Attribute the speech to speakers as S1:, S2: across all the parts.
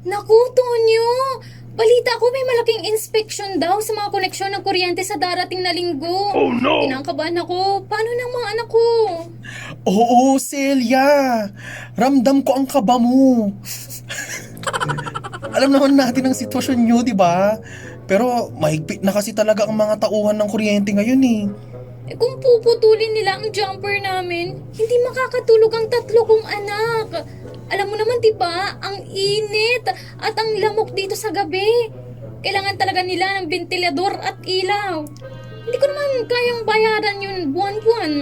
S1: Naku, Tonyo! Balita ko may malaking inspection daw sa mga koneksyon ng kuryente sa darating na linggo.
S2: Oh no!
S1: Kinakabahan ako. Paano ng mga anak ko?
S3: Oo, Celia. Ramdam ko ang kaba mo. Alam naman natin ang sitwasyon nyo, di ba? Pero mahigpit na kasi talaga ang mga tauhan ng kuryente ngayon eh.
S1: Eh kung puputulin nila ang jumper namin, hindi makakatulog ang 3 kong anak. Alam mo naman 'di ba, ang init at ang lamok dito sa gabi. Kailangan talaga nila ng ventilador at ilaw. Hindi ko naman kayang bayaran yun buwan-buwan.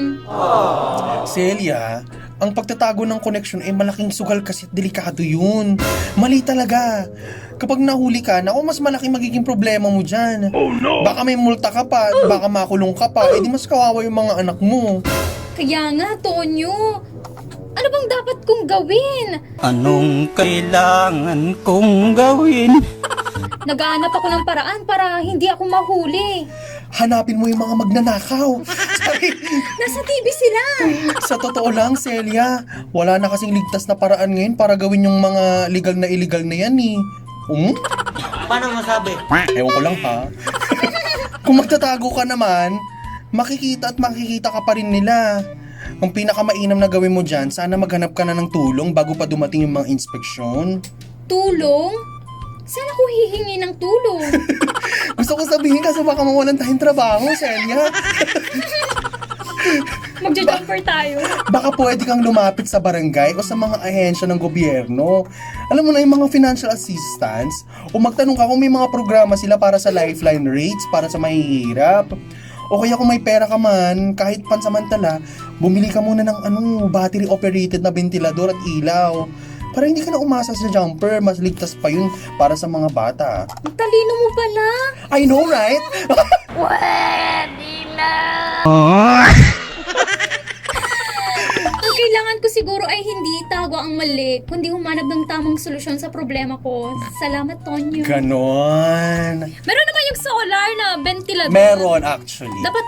S3: Celia, ang pagtatago ng koneksyon ay malaking sugal kasi delikado yun. Mali talaga. Kapag nahuli ka, naku, mas malaki magiging problema mo dyan.
S2: Oh no!
S3: Baka may multa ka pa, baka makulong ka pa, edi mas kawawa yung mga anak mo.
S1: Kaya nga, Tonyo, ano bang dapat kong gawin?
S4: Anong kailangan kong gawin?
S1: Naghahanap ako ng paraan para hindi ako mahuli.
S3: Hanapin mo yung mga magnanakaw. Sabi,
S1: Nasa TV sila.
S3: sa totoo lang, Celia, wala na kasing ligtas na paraan ngayon para gawin yung mga legal na illegal na yan eh.
S4: Paano masabi?
S3: Ewan ko lang ha. Kung magtatago ka naman, makikita ka pa rin nila. Ang pinakamainam na gawin mo dyan, sana maghanap ka na ng tulong bago pa dumating yung mga inspeksyon.
S1: Tulong? Saan ako hihingi ng tulong?
S3: Gusto ko sabihin kasi baka mawalan tayong trabaho, Celia.
S1: Magja-jumper tayo.
S3: Baka pwede kang lumapit sa barangay o sa mga ahensya ng gobyerno. Alam mo na yung mga financial assistance o magtanong ka kung may mga programa sila para sa lifeline rates para sa mahihirap. O kaya kung may pera ka man, kahit pansamantala, bumili ka muna ng battery operated na ventilador at ilaw. Para hindi ka na umasa sa jumper, mas ligtas pa yun para sa mga bata.
S1: Ang talino mo pala.
S3: I know, right?
S1: Ang kailangan ko siguro ay hindi itago ang mali, kundi humanap ng tamang solusyon sa problema ko. Salamat, Tonyo.
S3: Ganon.
S1: Meron naman yung solar na ventilador.
S3: Meron actually.
S1: Dapat